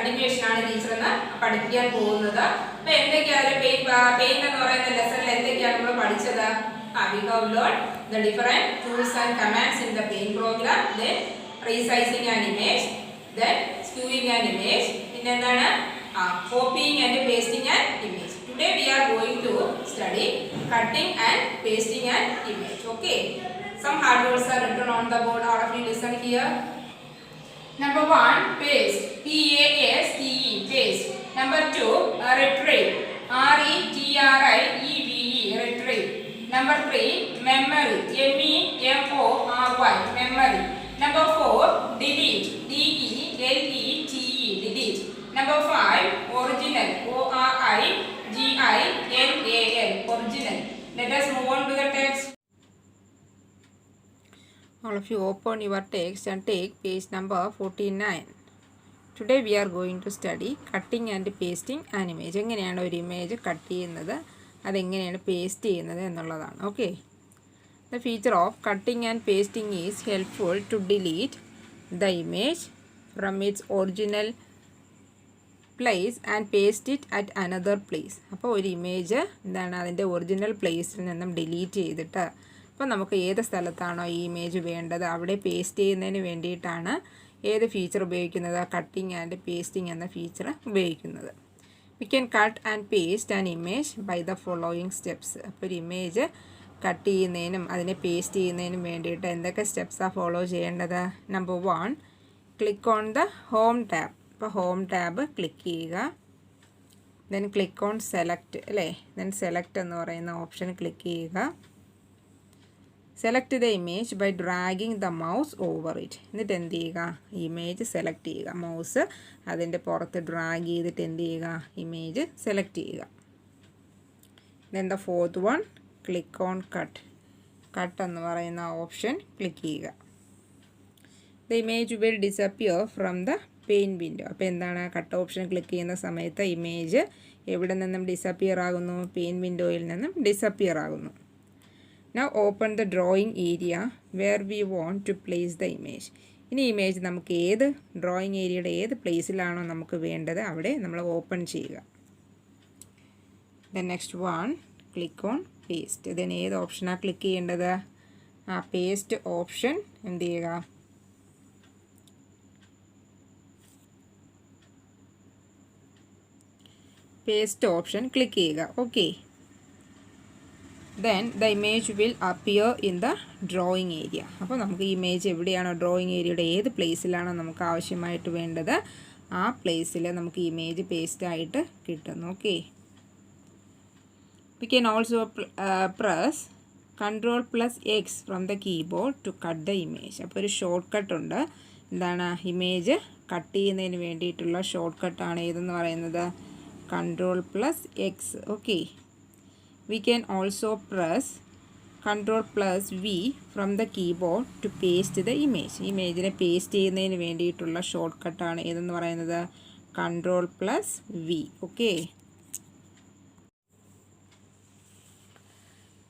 കണ്ടിന്യൂഷനാണ് teacher എന്ന് പഠിപ്പിക്കാൻ പോകുന്നത്. അപ്പോൾ എന്തൊക്കെയാണ് പെയിൻ എന്ന് പറയുന്ന ലെസണിൽ എന്തൊക്കെയാണ് നമ്മൾ പഠിച്ചത്? We have learned the different tools and commands in the paint program, then resizing an image, then skewing an image, പിന്നെ എന്താണ് copying and pasting an image. Today we are going to study cutting and pasting an image. Okay, some hard words are written on the board. All of you listen here. Number 1, paste, P-A-S-T-E, paste. Number 2, retrieve, R-E-T-R-I-E-V-E, retrieve. Number 3, memory, M-E-M-O-R-Y, memory. Number 4, delete, D-E-L-E-T-E, delete. Number 5, original, O-R-I-G-I-N-A-L, original. Let us move on to the text. All of you open your text and take page number 49. Today we are going to study cutting and pasting an image. എങ്ങനെയാണ് ഒരു image cut ചെയ്യുന്നത്, അതെങ്ങനെയാണ് paste ചെയ്യുന്നത് എന്നുള്ളതാണ്. Okay, the feature of cutting and pasting is helpful to delete the image from its original place and paste it at another place. അപ്പോൾ ഒരു image എന്താണ് അതിൻ്റെ ഒറിജിനൽ പ്ലേസിൽ നിന്നും ഡിലീറ്റ് ചെയ്തിട്ട് അപ്പോൾ നമുക്ക് ഏത് സ്ഥലത്താണോ ഈ ഇമേജ് വേണ്ടത് അവിടെ പേസ്റ്റ് ചെയ്യുന്നതിന് വേണ്ടിയിട്ടാണ് ഏത് ഫീച്ചർ ഉപയോഗിക്കുന്നത്? കട്ടിംഗ് ആൻഡ് പേസ്റ്റിംഗ് എന്ന ഫീച്ചർ ഉപയോഗിക്കുന്നത്. We can cut and paste an image by the following steps. അപ്പോൾ ഒരു ഇമേജ് കട്ട് ചെയ്യുന്നതിനും അതിനെ പേസ്റ്റ് ചെയ്യുന്നതിനും വേണ്ടിയിട്ട് എന്തൊക്കെ സ്റ്റെപ്സാണ് ഫോളോ ചെയ്യേണ്ടത്? Number 1, click on the home tab. അപ്പോൾ ഹോം ടാബ് ക്ലിക്ക് ചെയ്യുക. ദെൻ ക്ലിക്ക് ഓൺ സെലക്ട് അല്ലേ, ദെൻ സെലക്ട് എന്ന് പറയുന്ന ഓപ്ഷൻ ക്ലിക്ക് ചെയ്യുക. Select the image by dragging the mouse over it. എന്നിട്ട് എന്ത് ചെയ്യുക? ഇമേജ് സെലക്ട് ചെയ്യുക. മൗസ് അതിൻ്റെ പുറത്ത് ഡ്രാഗ് ചെയ്തിട്ട് എന്ത് ചെയ്യുക? ഇമേജ് സെലക്ട് ചെയ്യുക. Then the fourth one, click on cut. Cut എന്ന് പറയുന്ന ഓപ്ഷൻ ക്ലിക്ക് ചെയ്യുക. The image will disappear from the pain window. അപ്പോൾ എന്താണ്? കട്ട് ഓപ്ഷൻ ക്ലിക്ക് ചെയ്യുന്ന സമയത്ത് ഇമേജ് എവിടെ നിന്നും ഡിസപ്പിയർ ആകുന്നു? പെയിൻ വിൻഡോയിൽ നിന്നും ഡിസപ്പിയർ ആകുന്നു. Now open the drawing area where we want to place the image. ഇനി ഇമേജ് നമുക്ക് ഏത് ഡ്രോയിങ് ഏരിയയുടെ ഏത് പ്ലേസിലാണോ നമുക്ക് വേണ്ടത് അവിടെ നമ്മൾ ഓപ്പൺ ചെയ്യുക. Then next one, click on paste. Then ഏത് ഓപ്ഷനാണ് ക്ലിക്ക് ചെയ്യേണ്ടത്? പേസ്റ്റ് ഓപ്ഷൻ എന്ത് ചെയ്യുക? പേസ്റ്റ് ഓപ്ഷൻ ക്ലിക്ക് ചെയ്യുക. Okay, then the image will appear in the drawing area. അപ്പോൾ നമുക്ക് ഇമേജ് എവിടെയാണോ ഡ്രോയിങ് ഏരിയയുടെ ഏത് പ്ലേസിലാണോ നമുക്ക് ആവശ്യമായിട്ട് വേണ്ടത് ആ പ്ലേസിൽ നമുക്ക് ഇമേജ് പേസ്റ്റ് ആയിട്ട് കിട്ടുന്നു. Okay, we can also press Ctrl+X from the keyboard to cut the image. അപ്പോൾ ഒരു ഷോർട്ട് കട്ട് ഉണ്ട്. എന്താണ്? ഇമേജ് കട്ട് ചെയ്യുന്നതിന് വേണ്ടിയിട്ടുള്ള ഷോർട്ട് കട്ടാണ് ഏതെന്ന് പറയുന്നത്? Ctrl+X. Okay, we can also press Ctrl+V from the keyboard to paste the image. ഇമേജിനെ പേസ്റ്റ് ചെയ്യുന്നതിന് വേണ്ടിയിട്ടുള്ള ഷോർട്ട് കട്ടാണ് ഏതെന്ന് പറയുന്നത്? Ctrl+V. Okay,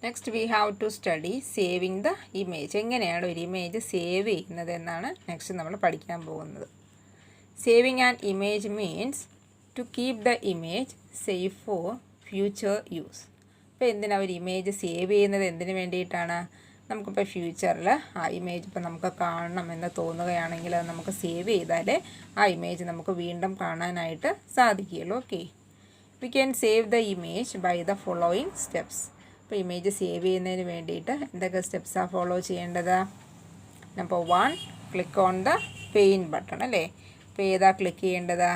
next we have to study saving the image. എങ്ങനെയാണ് ഒരു ഇമേജ് സേവ് ചെയ്യുന്നത് എന്നാണ് നെക്സ്റ്റ് നമ്മൾ പഠിക്കാൻ പോകുന്നത്. Saving an image means to keep the image safe for future use. ഇപ്പോൾ എന്തിനാണ് ഒരു ഇമേജ് സേവ് ചെയ്യുന്നത്? എന്തിനു വേണ്ടിയിട്ടാണ്? നമുക്കിപ്പോൾ ഫ്യൂച്ചറിൽ ആ ഇമേജ് ഇപ്പോൾ നമുക്ക് കാണണം എന്ന് തോന്നുകയാണെങ്കിൽ അത് നമുക്ക് സേവ് ചെയ്താലേ ആ ഇമേജ് നമുക്ക് വീണ്ടും കാണാനായിട്ട് സാധിക്കുകയുള്ളൂ. Okay, we can save the image by the following steps. ഇപ്പോൾ ഇമേജ് സേവ് ചെയ്യുന്നതിന് വേണ്ടിയിട്ട് എന്തൊക്കെ സ്റ്റെപ്സാണ് ഫോളോ ചെയ്യേണ്ടത്? Number 1, click on the paint button അല്ലേ. ഇപ്പോൾ ഏതാ ക്ലിക്ക് ചെയ്യേണ്ടത്?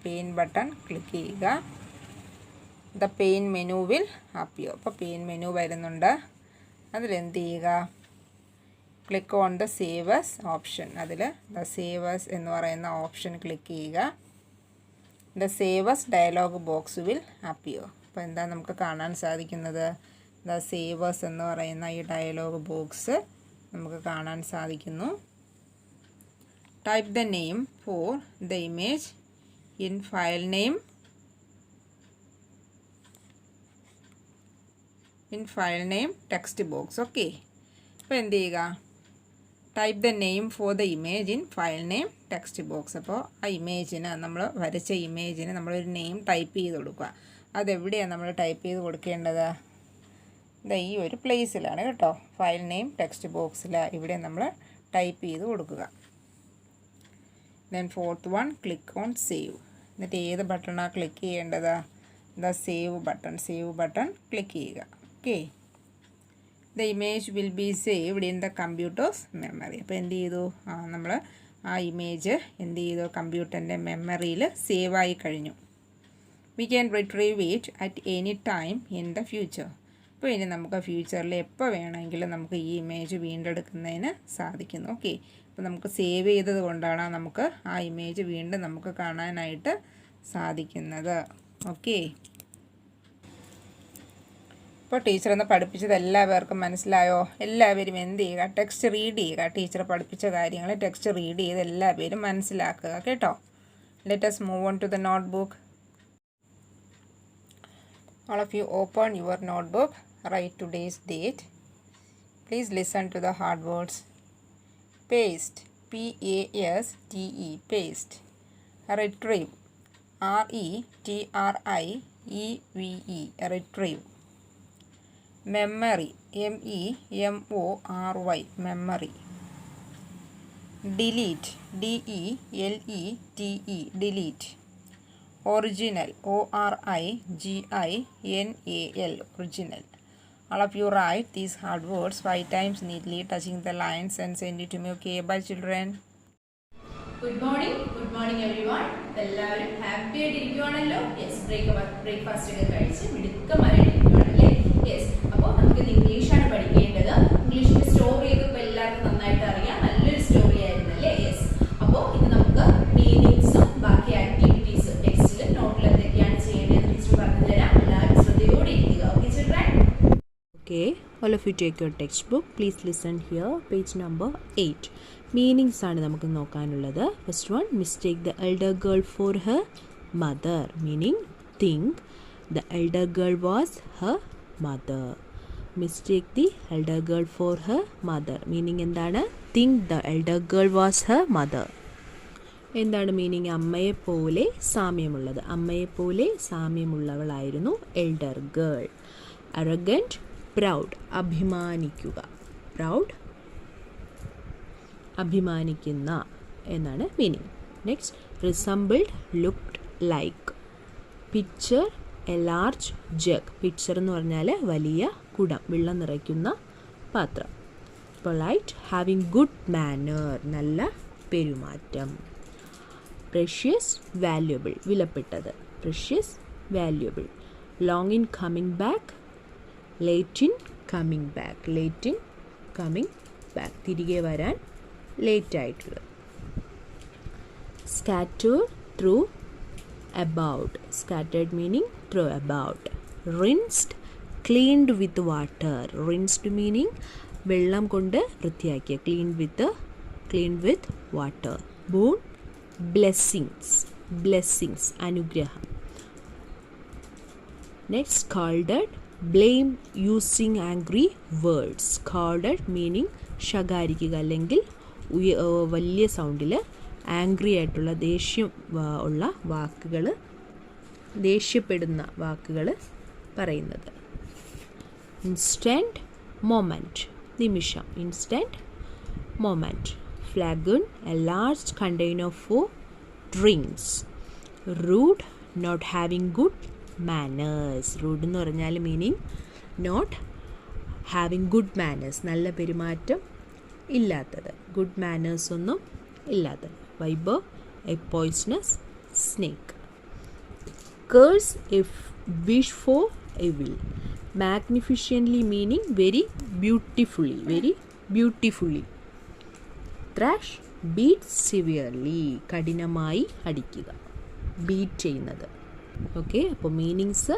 പെയിൻ ബട്ടൺ ക്ലിക്ക് ചെയ്യുക. The paint menu will appear. അപ്പോൾ പെയിൻ മെനു വരുന്നുണ്ട്. അതിലെന്ത് ചെയ്യുക? ക്ലിക്ക് ഓൺ ദ സേവേഴ്സ് ഓപ്ഷൻ. അതിൽ ദ സേവേഴ്സ് എന്ന് പറയുന്ന ഓപ്ഷൻ ക്ലിക്ക് ചെയ്യുക. ദ സേവേഴ്സ് ഡയലോഗ് ബോക്സ് വിൽ അപ്പിയർ. അപ്പോൾ എന്താ നമുക്ക് കാണാൻ സാധിക്കുന്നത്? ദ സേവേഴ്സ് എന്ന് പറയുന്ന ഈ ഡയലോഗ് ബോക്സ് നമുക്ക് കാണാൻ സാധിക്കുന്നു. Type the name for the image in file name text box. Okay, അപ്പോൾ എന്ത് ചെയ്യുക? Type the name for the image in file name text box. അപ്പോൾ ആ ഇമേജിന് നമ്മൾ വരച്ച ഇമേജിന് നമ്മളൊരു നെയിം ടൈപ്പ് ചെയ്ത് കൊടുക്കുക. അതെവിടെയാണ് നമ്മൾ ടൈപ്പ് ചെയ്ത് കൊടുക്കേണ്ടത്? ഈ ഒരു പ്ലേസിലാണ് കേട്ടോ. ഫയൽ നെയിം ടെക്സ്റ്റ് ബോക്സിൽ ഇവിടെ നമ്മൾ ടൈപ്പ് ചെയ്ത് കൊടുക്കുക. Then fourth one, click on save. എന്നിട്ട് ഏത് ബട്ടണാണ് ക്ലിക്ക് ചെയ്യേണ്ടത്? സേവ് ബട്ടൺ ക്ലിക്ക് ചെയ്യുക. Okay, the image will be saved in the computers memory. അപ്പോൾ എന്ത് ചെയ്തു? നമ്മൾ ആ ഇമേജ് എന്ത് ചെയ്തു? കമ്പ്യൂട്ടറിൻ്റെ മെമ്മറിയിൽ സേവായി കഴിഞ്ഞു. We can retrieve it at any time in the future. അപ്പോൾ ഇനി നമുക്ക് ഫ്യൂച്ചറിൽ എപ്പോൾ വേണമെങ്കിലും നമുക്ക് ഈ ഇമേജ് വീണ്ടെടുക്കുന്നതിന് സാധിക്കുന്നു. ഓക്കെ, അപ്പോൾ നമുക്ക് സേവ് ചെയ്തത് കൊണ്ടാണ് നമുക്ക് ആ ഇമേജ് വീണ്ടും നമുക്ക് കാണാനായിട്ട് സാധിക്കുന്നത്. ഓക്കെ, ഇപ്പോൾ ടീച്ചർ ഒന്ന് പഠിപ്പിച്ചത് എല്ലാവർക്കും മനസ്സിലായോ? എല്ലാവരും എന്ത് ചെയ്യുക? ടെക്സ്റ്റ് റീഡ് ചെയ്യുക. ടീച്ചർ പഠിപ്പിച്ച കാര്യങ്ങൾ ടെക്സ്റ്റ് റീഡ് ചെയ്ത് എല്ലാവരും മനസ്സിലാക്കുക കേട്ടോ. Let us move on to the notebook. All of you open your notebook. Write today's date. Please listen to the hard words. Paste, P-A-S-T-E, paste. Retrieve, R-E-T-R-I-E-V-E, retrieve. Memory, M-E-M-O-R-Y, memory. Delete, D-E-L-E-T-E, delete. Original, O-R-I-G-I-N-A-L, original. All of you write these hard words 5 times neatly, touching the lines, and send it to me. Okay, bye children. Good morning everyone. എല്ലാവരും happy ആയിട്ട് ഇരിക്കുവാണല്ലോ? Yes, breakfast ഒക്കെ കഴിച്ച് മിടുക്കമാരായിട്ട് ഇരിക്കുവാണല്ലേ? Yes, അപ്പോൾ നമുക്ക് ഇംഗ്ലീഷാണ് പഠിക്കേണ്ടത്. ഇംഗ്ലീഷിന്റെ സ്റ്റോറിയൊക്കെ ഇപ്പോൾ എല്ലാവർക്കും നന്നായിട്ട് അറിയാം. നല്ലൊരു സ്റ്റോറി ആയിരുന്നു അല്ലേ? യെസ്, അപ്പോൾ ഇത് നമുക്ക് മീനിങ്സും ബാക്കി ആക്ടിവിറ്റീസും ടെക്സ്റ്റിൽ നോട്ടിൽ എന്തൊക്കെയാണ് ചെയ്യേണ്ടത് ടീച്ചർ പറഞ്ഞു തരാം. എല്ലാവരും ശ്രദ്ധയോടെ ഇരിക്കുക. Okay children? Okay, all of you take your textbook. Please listen here. Page number 8. Meanings ആണ് നമുക്ക് നോക്കാനുള്ളത്. First one, mistake the elder girl for her mother. Meaning, think the elder girl was her mother. Mistake the elder girl for her mother. Meaning എന്താണ്? Think the elder girl was her mother. എന്താണ് meaning? അമ്മയെ പോലെ സാമ്യമുള്ളത്. അമ്മയെ പോലെ സാമ്യമുള്ളവളായിരുന്നു elder girl. arrogant, proud, അഭിമാനിക്കുക. Proud, അഭിമാനിക്കുന്ന എന്നാണ് meaning. Next, resembled, looked like. Pitcher, a large jug. Pitcher എന്ന് പറഞ്ഞാൽ വലിയ കുടം, വെള്ളം നിറയ്ക്കുന്ന പാത്രം. പൊളൈറ്റ്, ഹാവിങ് ഗുഡ് മാനർ, നല്ല പെരുമാറ്റം. പ്രഷ്യസ്, വാല്യുബിൾ, വിലപ്പെട്ടത്. Precious, valuable. Long in coming back, late in coming back. Late in coming back, തിരികെ വരാൻ ലേറ്റ് ആയിട്ടുള്ളത്. Scatter, through about. Scattered meaning throw about. Rinsed, cleaned with water. Rinsed meaning വെള്ളം കൊണ്ട് വൃത്തിയാക്കിയ. cleaned with water. Boon, blessings, അനുഗ്രഹം. Next, scalded, blame using angry words. Scalded meaning ശകാരിക്കുക അല്ലെങ്കിൽ വലിയ സൗണ്ടിൽ angry ആയിട്ടുള്ള ദേഷ്യം ഉള്ള വാക്കുകൾ, ദേഷ്യപ്പെടുന്ന വാക്കുകൾ പറയുന്നത്. ഇൻസ്റ്റൻറ്റ് മൊമെൻറ്റ്, നിമിഷം. Instant moment. Flagon, a large container for drinks. Rude, not having good manners. Rude എന്ന് പറഞ്ഞാൽ meaning not having good manners, നല്ല പെരുമാറ്റം ഇല്ലാത്തത്. ഗുഡ് മാനേഴ്സ് ഒന്നും ഇല്ലാത്തത്. Viper, a poisonous snake. Curse, if wish for evil. Magnificently meaning very beautifully. Thrash, beat severely, കഠിനമായി അടിക്കുക, beat ചെയ്യുന്നത്. ഓക്കെ, അപ്പോൾ മീനിങ്സ്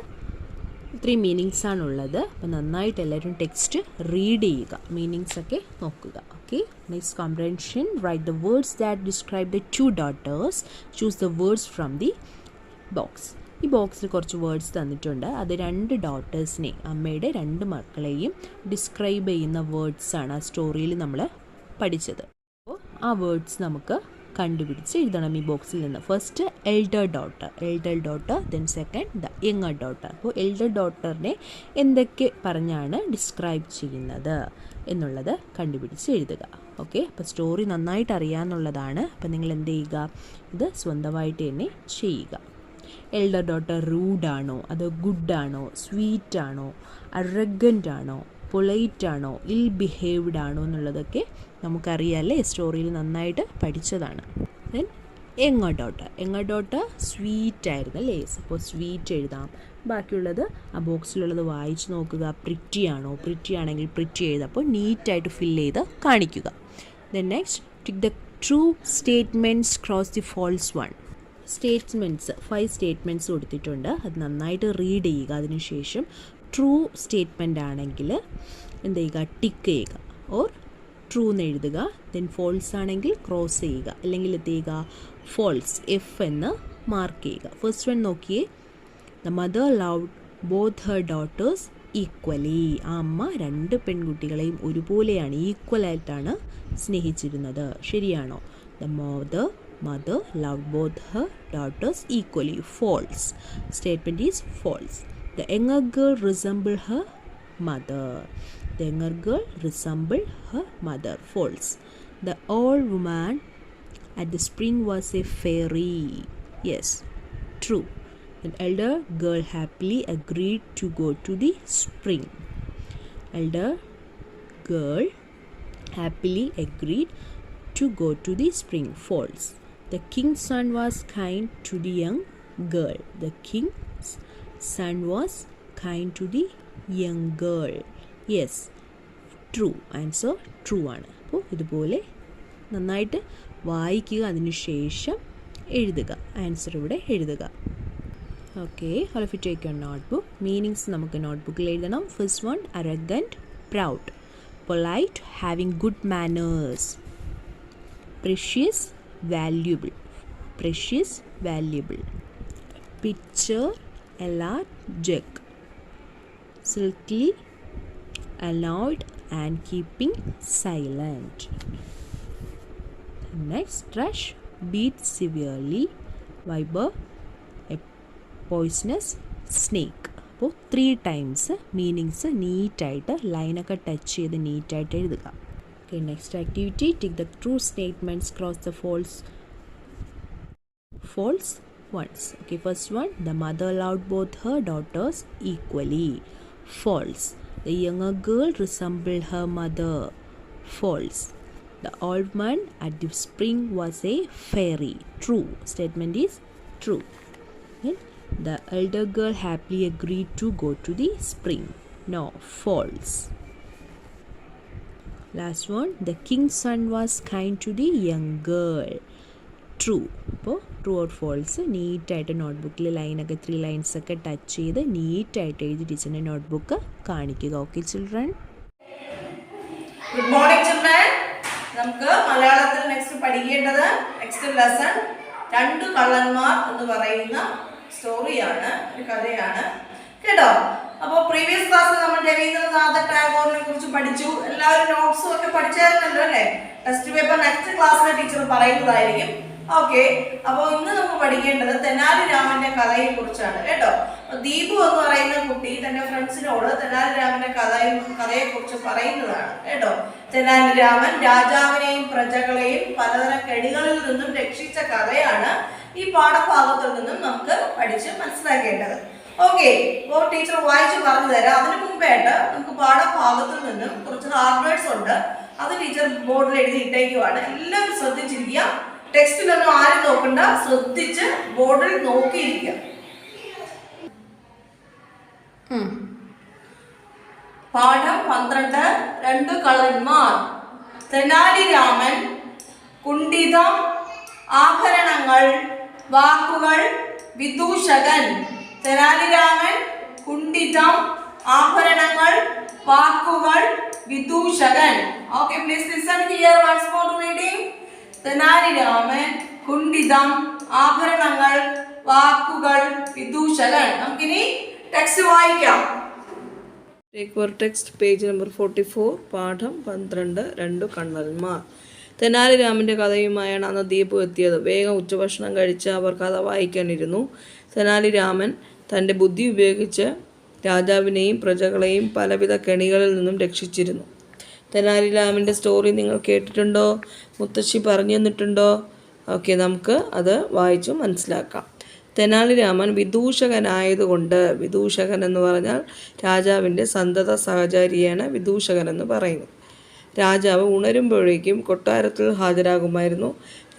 3 മീനിങ്സ് ആണുള്ളത്. അപ്പോൾ നന്നായിട്ട് എല്ലാവരും ടെക്സ്റ്റ് റീഡ് ചെയ്യുക, മീനിങ്സ് ഒക്കെ നോക്കുക. Okay, next comprehension. Write the words that describe the 2 daughters. Choose the words from the box. ഈ ബോക്സിൽ കുറച്ച് വേർഡ്സ് തന്നിട്ടുണ്ട്. അത് 2 ഡോട്ടേഴ്സിനെ, അമ്മയുടെ 2 മക്കളെയും ഡിസ്ക്രൈബ് ചെയ്യുന്ന വേർഡ്സാണ് ആ സ്റ്റോറിയിൽ നമ്മൾ പഠിച്ചത്. അപ്പോൾ ആ വേർഡ്സ് നമുക്ക് കണ്ടുപിടിച്ച് എഴുതണം ഈ ബോക്സിൽ നിന്ന്. First elder daughter, then second the younger daughter. അപ്പോൾ എൽഡർ ഡോട്ടറിനെ എന്തൊക്കെ പറഞ്ഞാണ് ഡിസ്ക്രൈബ് ചെയ്യുന്നത് എന്നുള്ളത് കണ്ടുപിടിച്ച് എഴുതുക. ഓക്കെ, അപ്പോൾ സ്റ്റോറി നന്നായിട്ട് അറിയാമെന്നുള്ളതാണ്. അപ്പോൾ നിങ്ങൾ എന്ത് ചെയ്യുക, ഇത് സ്വന്തമായിട്ട് തന്നെ ചെയ്യുക. എൽഡർ ഡോട്ടർ റൂഡാണോ, അതോ ഗുഡാണോ, സ്വീറ്റാണോ, അറഗൻ്റ് ആണോ, പൊളൈറ്റ് ആണോ, ഇൽ ബിഹേവ്ഡ് ആണോ എന്നുള്ളതൊക്കെ നമുക്കറിയാമല്ലേ, സ്റ്റോറിയിൽ നന്നായിട്ട് പഠിച്ചതാണ്. ദെൻ യങ്ങർ ഡോട്ടർ സ്വീറ്റ് ആയിരുന്നു അല്ലേ, അപ്പോൾ സ്വീറ്റ് എഴുതാം. ബാക്കിയുള്ളത് ആ ബോക്സിലുള്ളത് വായിച്ച് നോക്കുക. പ്രിറ്റി ആണെങ്കിൽ പ്രിറ്റി എഴുതാം. അപ്പോൾ നീറ്റായിട്ട് ഫില്ല് ചെയ്ത് കാണിക്കുക. Then next tick the true statements cross the false one. Statements 5 statements കൊടുത്തിട്ടുണ്ട്. അത് നന്നായിട്ട് റീഡ് ചെയ്യുക. അതിനുശേഷം ട്രൂ സ്റ്റേറ്റ്മെൻ്റ് ആണെങ്കിൽ എന്ത് ചെയ്യുക, ടിക്ക് ചെയ്യുക ഓർ ട്രൂ എന്ന് എഴുതുക. ദെൻ ഫോൾസ് ആണെങ്കിൽ ക്രോസ് ചെയ്യുക, അല്ലെങ്കിൽ എന്ത് ചെയ്യുക, ഫോൾസ് എഫ് എന്ന് മാർക്ക് ചെയ്യുക. ഫസ്റ്റ് വൺ നോക്കിയേ, the mother loved both her daughters equally. ആ അമ്മ 2 പെൺകുട്ടികളെയും ഒരുപോലെയാണ്, ഈക്വലായിട്ടാണ് സ്നേഹിച്ചിരുന്നത്. ശരിയാണോ? The mother loved both her daughters equally. False. Statement is false. The younger girl resembled her mother. The younger girl resembled her mother. False. The old woman at the spring was a fairy. Yes. True. An elder girl happily agreed to go to the spring. Elder girl happily agreed to go to the spring. False. The king's son was kind to the young girl. The king's son was kind to the young girl. Yes, true. Answer true ആണ്. അപ്പോൾ ഇതുപോലെ നന്നായിട്ട് വായിക്കുക, അതിനുശേഷം എഴുതുക. Answer ഇവിടെ എഴുതുക. Okay, all of you take your notebook. Meanings നമുക്ക് നോട്ട്ബുക്കിൽ എഴുതണം. First one, arrogant, proud. Polite, having good manners. Precious, valuable. Pitcher, a large jug. Silky, annoyed and keeping silent. Next, rush, beat severely. Viper, a poisonous snake. അപ്പോൾ 3 times meanings നീറ്റായിട്ട് ലൈനൊക്കെ touch ചെയ്ത് നീറ്റായിട്ട് എഴുതുക. Okay, next activity, tick the true statements, cross the false ones. Okay, first one, the mother loved both her daughters equally. False. The younger girl resembled her mother. False. The old man at the spring was a fairy. True. Statement is true. Then the elder girl happily agreed to go to the spring. No. False. Last one, the king's son was kind to the young girl. True. അപ്പോൾ true or false നീറ്റായിട്ട് നോട്ട്ബുക്കിൽ ലൈനൊക്കെ 3 lines ഒക്കെ touch ചെയ്ത് നീറ്റായിട്ട് എഴുതി ടീച്ചറിൻ്റെ notebook കാണിക്കുക. Okay children? Good morning children. നമുക്ക് മലയാളത്തിൽ നെക്സ്റ്റ് പഠിക്കേണ്ടത് നെക്സ്റ്റ് ലെസൺ 2 കള്ളന്മാർ എന്ന് പറയുന്ന സ്റ്റോറിയാണ്, ഒരു കഥയാണ് കേട്ടോ. അപ്പോൾ പ്രീവിയസ് ക്ലാസ്സിൽ നമ്മൾ രവീന്ദ്രനാഥ ടാഗോറിനെ കുറിച്ച് പഠിച്ചു. എല്ലാവരും നോട്ട്സും ഒക്കെ പഠിച്ചായിരുന്നല്ലോ അല്ലേ? ടെക്സ്റ്റ് പേപ്പർ നെക്സ്റ്റ് ക്ലാസ്സിലെ ടീച്ചർ പറയുന്നതായിരിക്കും. ഓക്കെ, അപ്പോൾ ഇന്ന് നമുക്ക് പഠിക്കേണ്ടത് തെനാലി രാമന്റെ കഥയെ കുറിച്ചാണ് കേട്ടോ. ദീപു എന്ന് പറയുന്ന കുട്ടി തന്റെ ഫ്രണ്ട്സിനോട് തെനാലി രാമന്റെ കഥയെ കുറിച്ച് പറയുന്നതാണ് കേട്ടോ. തെനാലി രാമൻ രാജാവിനെയും പ്രജകളെയും പലതരം കെണികളിൽ നിന്നും രക്ഷിച്ച കഥയാണ് ഈ പാഠഭാഗത്തിൽ നിന്നും നമുക്ക് പഠിച്ച് മനസ്സിലാക്കേണ്ടത്. ഓക്കെ, അപ്പോൾ ടീച്ചർ വായിച്ച് പറഞ്ഞു തരാം. അതിനു മുമ്പായിട്ട് നമുക്ക് പാഠഭാഗത്തിൽ നിന്നും കുറച്ച് ഹാർഡ് വേർഡ്സ് ഉണ്ട്, അത് ടീച്ചർ ബോർഡിൽ എഴുതി ഇട്ടേക്കുവാണ്. എല്ലാവരും ശ്രദ്ധിച്ചിരിക്കുക. ടെക്സ്റ്റിലൊന്നും ആരും നോക്കണ്ട, ശ്രദ്ധിച്ച് ബോർഡിൽ നോക്കിയിരിക്കുക. പാഠം 12, 2 കള്ളന്മാർ. തെനാലി രാമൻ, കുണ്ഠിതം, ആഭരണങ്ങൾ, വാക്കുകൾ, വിദൂഷകൻ. തെനാലി രാമൻ, കുണ്ഠിതം, ആഭരണങ്ങൾ, വാക്കുകൾ, വിദൂഷകൻ. Okay, please listen here once more reading. Tenali Raman, കുണ്ഠിതം, ആഭരണങ്ങൾ, വാക്കുകൾ, വിദൂഷകൻ. നമുക്കിനി ടെക്സ്റ്റ് വായിക്കാം. Take your text page number 44 പാഠം 12 രണ്ടു കണ്ണന്മാർ. തെനാലി രാമൻ്റെ കഥയുമായാണ് അന്ന് ദീപു എത്തിയത്. വേഗം ഉച്ചഭക്ഷണം കഴിച്ച് അവർ കഥ വായിക്കാനിരുന്നു. തെനാലി രാമൻ തൻ്റെ ബുദ്ധി ഉപയോഗിച്ച് രാജാവിനെയും പ്രജകളെയും പലവിധ കെണികളിൽ നിന്നും രക്ഷിച്ചിരുന്നു. തെനാലി രാമൻ്റെ സ്റ്റോറി നിങ്ങൾ കേട്ടിട്ടുണ്ടോ? മുത്തശ്ശി പറഞ്ഞു തന്നിട്ടുണ്ടോ? ഓക്കെ, നമുക്ക് അത് വായിച്ചു മനസ്സിലാക്കാം. തെനാലി രാമൻ വിദൂഷകനായതുകൊണ്ട്, വിദൂഷകൻ എന്ന് പറഞ്ഞാൽ രാജാവിൻ്റെ സന്തത സഹചാരിയാണ് വിദൂഷകൻ എന്ന് പറയുന്നത്. രാജാവ് ഉണരുമ്പോഴേക്കും കൊട്ടാരത്തിൽ ഹാജരാകുമായിരുന്നു.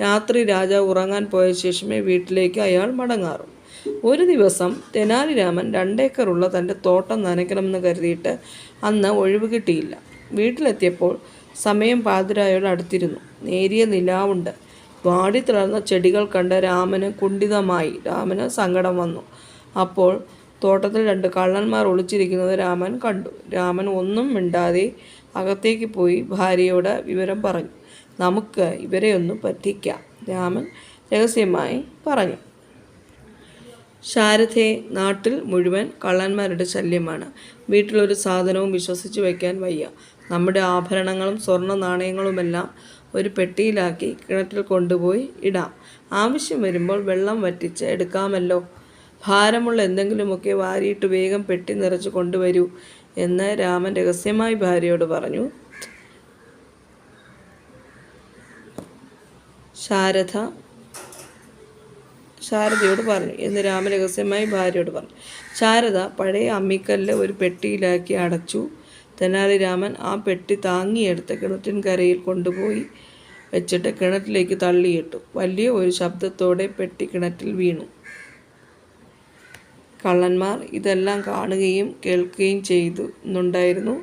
രാത്രി രാജാവ് ഉറങ്ങാൻ പോയ ശേഷമേ വീട്ടിലേക്ക് അയാൾ മടങ്ങാറുള്ളൂ. ഒരു ദിവസം തെനാലി രാമൻ 2 ഏക്കറുള്ള തൻ്റെ തോട്ടം നനയ്ക്കണമെന്ന് കരുതിയിട്ട് അന്ന് ഒഴിവ് കിട്ടിയില്ല. വീട്ടിലെത്തിയപ്പോൾ സമയം പാതിരായോട് അടുത്തിരുന്നു. നേരിയ നിലാവുണ്ട്. വാടിത്തിളർന്ന ചെടികൾ കണ്ട് രാമന് കുണ്ഠിതമായി. രാമന് സങ്കടം വന്നു. അപ്പോൾ തോട്ടത്തിൽ 2 കള്ളന്മാർ ഒളിച്ചിരിക്കുന്നത് രാമൻ കണ്ടു. രാമൻ ഒന്നും മിണ്ടാതെ അകത്തേക്ക് പോയി ഭാര്യയോട് വിവരം പറഞ്ഞു. നമുക്ക് ഇവരെ ഒന്ന് പറ്റിക്കാം, രാമൻ രഹസ്യമായി പറഞ്ഞു. ശാരദയെ, നാട്ടിൽ മുഴുവൻ കള്ളന്മാരുടെ ശല്യമാണ്. വീട്ടിലൊരു സാധനവും വിശ്വസിച്ച് വയ്ക്കാൻ വയ്യ. നമ്മുടെ ആഭരണങ്ങളും സ്വർണ്ണ നാണയങ്ങളുമെല്ലാം ഒരു പെട്ടിയിലാക്കി കിണറ്റിൽ കൊണ്ടുപോയി ഇടാം. ആവശ്യം വരുമ്പോൾ വെള്ളം വറ്റിച്ച് എടുക്കാമല്ലോ. ഭാരമുള്ള എന്തെങ്കിലുമൊക്കെ വാരിയിട്ട് വേഗം പെട്ടി നിറച്ച് കൊണ്ടുവരൂ എന്ന് രാമൻ രഹസ്യമായി ഭാര്യയോട് പറഞ്ഞു. ശാരദയോട് പറഞ്ഞു എന്ന് രാമൻ രഹസ്യമായി ഭാര്യയോട് പറഞ്ഞു. ശാരദ പഴയ അമ്മിക്കല്ല് ഒരു പെട്ടിയിലാക്കി അടച്ചു. തെനാലി രാമൻ ആ പെട്ടി താങ്ങിയെടുത്ത് കിണറ്റിൻകരയിൽ കൊണ്ടുപോയി വെച്ചിട്ട് കിണറ്റിലേക്ക് തള്ളിയിട്ടു. വലിയ ഒരു ശബ്ദത്തോടെ പെട്ടി കിണറ്റിൽ വീണു. കള്ളന്മാർ ഇതെല്ലാം കാണുകയും കേൾക്കുകയും ചെയ്യുന്നുണ്ടായിരുന്നു.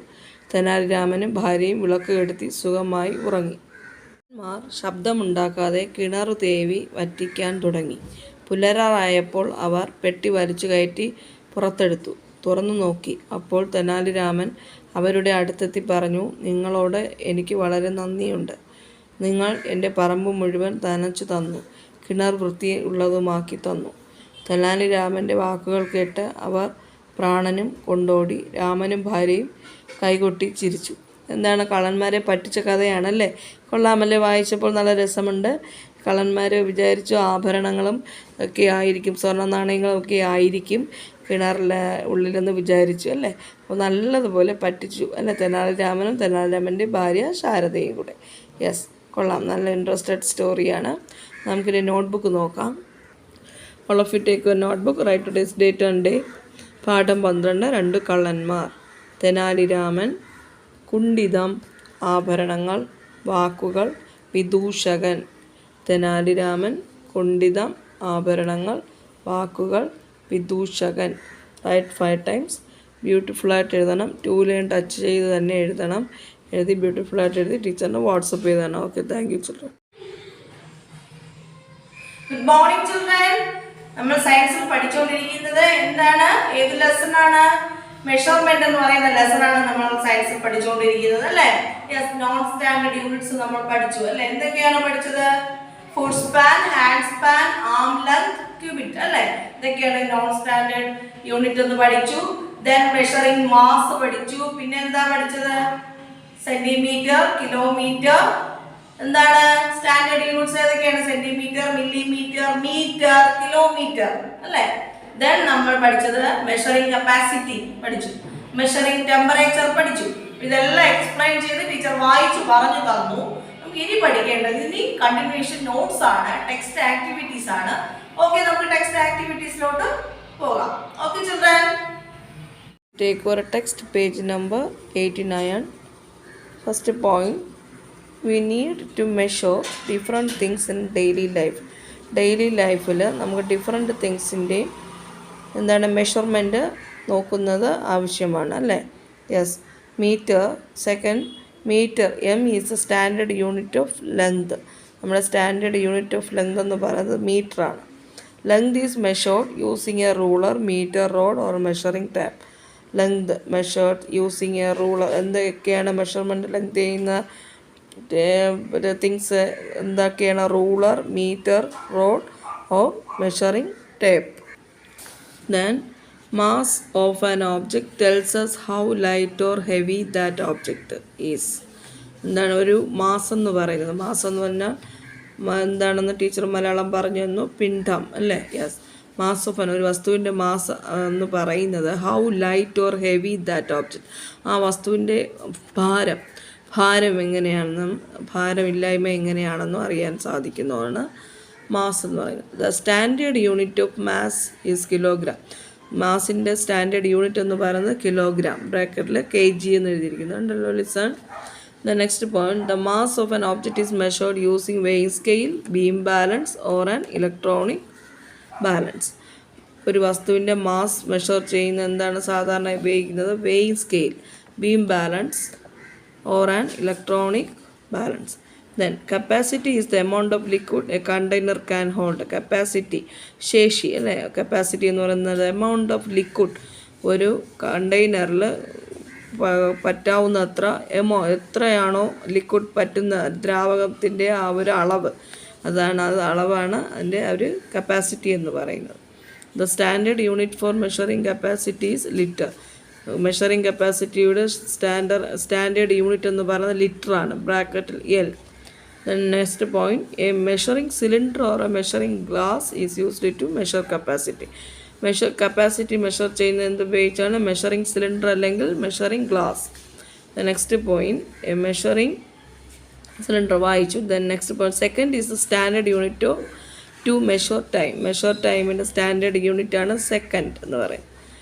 തെനാലി രാമനും ഭാര്യയും വിളക്ക് കെടുത്തി സുഖമായി ഉറങ്ങി. കള്ളന്മാർ ശബ്ദമുണ്ടാക്കാതെ കിണറു തേവി വറ്റിക്കാൻ തുടങ്ങി. പുലരാറായപ്പോൾ അവർ പെട്ടി വലിച്ചു കയറ്റി പുറത്തെടുത്തു. തുറന്നു നോക്കി. അപ്പോൾ തെനാലി രാമൻ അവരുടെ അടുത്തെത്തി പറഞ്ഞു, നിങ്ങളോട് എനിക്ക് വളരെ നന്ദിയുണ്ട്. നിങ്ങൾ എൻ്റെ പറമ്പ് മുഴുവൻ നനച്ചു തന്നു, കിണർ വൃത്തിയുള്ളതുമാക്കി തന്നു. തെനാലി രാമൻ്റെ വാക്കുകൾ കേട്ട് അവർ പ്രാണനും കൊണ്ടോടി. രാമനും ഭാര്യയും കൈകൊട്ടി ചിരിച്ചു. എന്താണ്, കള്ളന്മാരെ പറ്റിച്ച കഥയാണല്ലേ? കൊള്ളാമല്ലേ? വായിച്ചപ്പോൾ നല്ല രസമുണ്ട്. കള്ളന്മാർ വിചാരിച്ചു ആഭരണങ്ങളും ഒക്കെ ആയിരിക്കും, സ്വർണ്ണ നാണയങ്ങളും ഒക്കെ ആയിരിക്കും കിണറിലെ ഉള്ളിലെന്ന് വിചാരിച്ചു അല്ലേ? അപ്പോൾ നല്ലതുപോലെ പറ്റിച്ചു അല്ലേ? തെനാലി രാമനും തെനാലി രാമൻ്റെ ഭാര്യ ശാരദയും കൂടെ. യെസ്, കൊള്ളാം. നല്ല ഇൻട്രസ്റ്റഡ് സ്റ്റോറിയാണ്. നമുക്കിനി നോട്ട്ബുക്ക് നോക്കാം. All of you take your notebook, write today's date and day. പാഠം 12 2 കള്ളന്മാർ. തെനാലി രാമൻ, കുണ്ഠിതം, ആഭരണങ്ങൾ, വാക്കുകൾ, വിദൂഷകൻ. തെനാലി രാമൻ, കുണ്ഠിതം, ആഭരണങ്ങൾ, വാക്കുകൾ, വിദൂഷകൻ. Right 5 times. ബ്യൂട്ടിഫുള്ളായിട്ട് എഴുതണം. 2 ലൈൻ ടച്ച് ചെയ്ത് തന്നെ എഴുതണം. എഴുതി ബ്യൂട്ടിഫുള്ളായിട്ട് എഴുതി ടീച്ചറിന് വാട്സപ്പ് ചെയ്ത് തരണം. Okay, thank you children. Good morning children. നമ്മൾ സയൻസിൽ പഠിച്ചുകൊണ്ടിരിക്കുന്നത് എന്താണ്? ഏത് ലെസൺ ആണ്? മെഷർമെന്റ് എന്ന് പറയുന്ന ലെസൺ ആണ് നമ്മൾ സയൻസിൽ പഠിച്ചുകൊണ്ടിരിക്കുന്നത് അല്ലേ? യെസ്, നോൺ സ്റ്റാൻഡേർഡ് യൂണിറ്റ്സ് നമ്മൾ പഠിച്ചു അല്ലേ? എന്തൊക്കെയാണ് പഠിച്ചത്? ഫുഡ് സ്പാൻ, ഹാൻഡ് സ്പാൻ, ആം ലെങ്ത്, ക്യൂബിറ്റ് അല്ലേ? ഇതൊക്കെയാണ് നോൺ സ്റ്റാൻഡേർഡ് യൂണിറ്റ് എന്ന് പഠിച്ചു. ദെൻ മെഷറിംഗ് മാസ് പഠിച്ചു. പിന്നെ എന്താ പഠിച്ചത്? Centimetre, kilometre. എന്താണ് സ്റ്റാൻഡേർഡ് യൂണിറ്റ്സ്? ഏതൊക്കെയാണ്? സെന്റിമീറ്റർ, മില്ലിമീറ്റർ, മീറ്റർ, കിലോമീറ്റർ അല്ലേ? ദെൻ നമ്മൾ പഠിച്ചത് മെഷറിംഗ് കപ്പാസിറ്റി പഠിച്ചു, മെഷറിംഗ് ടെമ്പറേച്ചർ പഠിച്ചു. ഇതെല്ലാം എക്സ്പ്ലെയിൻ ചെയ്ത് ടീച്ചർ വായിച്ചു പറഞ്ഞു തന്നു. നമുക്ക് ഇനി പഠിക്കേണ്ടത് ഇനി കണ്ടിന്യൂഷൻ നോട്ട്സ് ആണ്, ടെക്സ്റ്റ് ആക്ടിവിറ്റീസ് ആണ്. ഓക്കെ, നമുക്ക് ടെക്സ്റ്റ് ആക്ടിവിറ്റീസിലോട്ട് പോകാം. Okay children, take your text page number 89. First point, we need to measure different things in daily life. Daily ലൈഫിൽ നമുക്ക് ഡിഫറെൻറ്റ് തിങ്സിൻ്റെ എന്താണ് മെഷർമെൻറ്റ് നോക്കുന്നത് ആവശ്യമാണ് അല്ലേ? Yes, metre. Second, metre. M is a standard unit of length. നമ്മുടെ standard unit of length എന്ന് പറയുന്നത് മീറ്ററാണ്. Length is measured using a ruler, metre, rod or measuring tape. Length measured using a ruler. എന്തൊക്കെയാണ് measurement length ചെയ്യുന്ന things എന്തൊക്കെയാണ്? Ruler, metre, rod or measuring tape. Then Mass of an object tells us how light or heavy that object is. എന്താണ് ഒരു mass എന്ന് പറയുന്നത്? മാസം എന്ന് പറഞ്ഞാൽ എന്താണെന്ന് ടീച്ചർ മലയാളം പറഞ്ഞു തന്നു. പിണ്ഡം അല്ലേ? യെസ്. മാസ് ഓഫ് ഒരു വസ്തുവിൻ്റെ മാസ് എന്ന് പറയുന്നത് how light or heavy that object, ആ വസ്തുവിൻ്റെ ഭാരം എങ്ങനെയാണെന്നും ഭാരമില്ലായ്മ എങ്ങനെയാണെന്നും അറിയാൻ സാധിക്കുന്നതാണ് മാസ് എന്ന് പറയുന്നത്. The standard unit of mass is kilogram. മാസിൻ്റെ സ്റ്റാൻഡേർഡ് യൂണിറ്റ് എന്ന് പറയുന്നത് കിലോഗ്രാം. ബ്രാക്കറ്റിൽ kg എന്ന് എഴുതിയിരിക്കുന്നുണ്ടല്ലോ. Listen the next point. The mass of an object is measured using weighing scale, beam balance or an electronic balance. ഒരു വസ്തുവിൻ്റെ mass measure ചെയ്യുന്ന എന്താണ് സാധാരണ ഉപയോഗിക്കുന്നത്? Weighing scale, beam balance or an electronic balance. Then capacity is the amount of liquid a container can hold. Capacity ശേഷി അല്ലേ? Capacity എന്ന് പറയുന്നത് എമൗണ്ട് ഓഫ് ലിക്വിഡ്, ഒരു കണ്ടെയ്നറിൽ പറ്റാവുന്നത്ര എത്രയാണോ ലിക്വിഡ് പറ്റുന്ന ദ്രാവകത്തിൻ്റെ ആ ഒരു അളവ്, അളവാണ് അതിൻ്റെ ഒരു കപ്പാസിറ്റി എന്ന് പറയുന്നത്. The standard unit for measuring capacity is litre. Measuring കപ്പാസിറ്റിയുടെ സ്റ്റാൻഡേർഡ് യൂണിറ്റ് എന്ന് പറയുന്നത് ലിറ്ററാണ്. ബ്രാക്കറ്റിൽ L. The next point, a measuring cylinder or a measuring glass is used to measure capacity. Capacity measure ചെയ്യുന്നത് എന്ത് ഉപയോഗിച്ചാണ്? മെഷറിംഗ് സിലിണ്ടർ അല്ലെങ്കിൽ measuring glass. The next point, a measuring cylinder വായിച്ചു. Then next point, second is the standard unit to measure time. Measure ടൈമിൻ്റെ standard unit ആണ് second എന്ന് പറയും.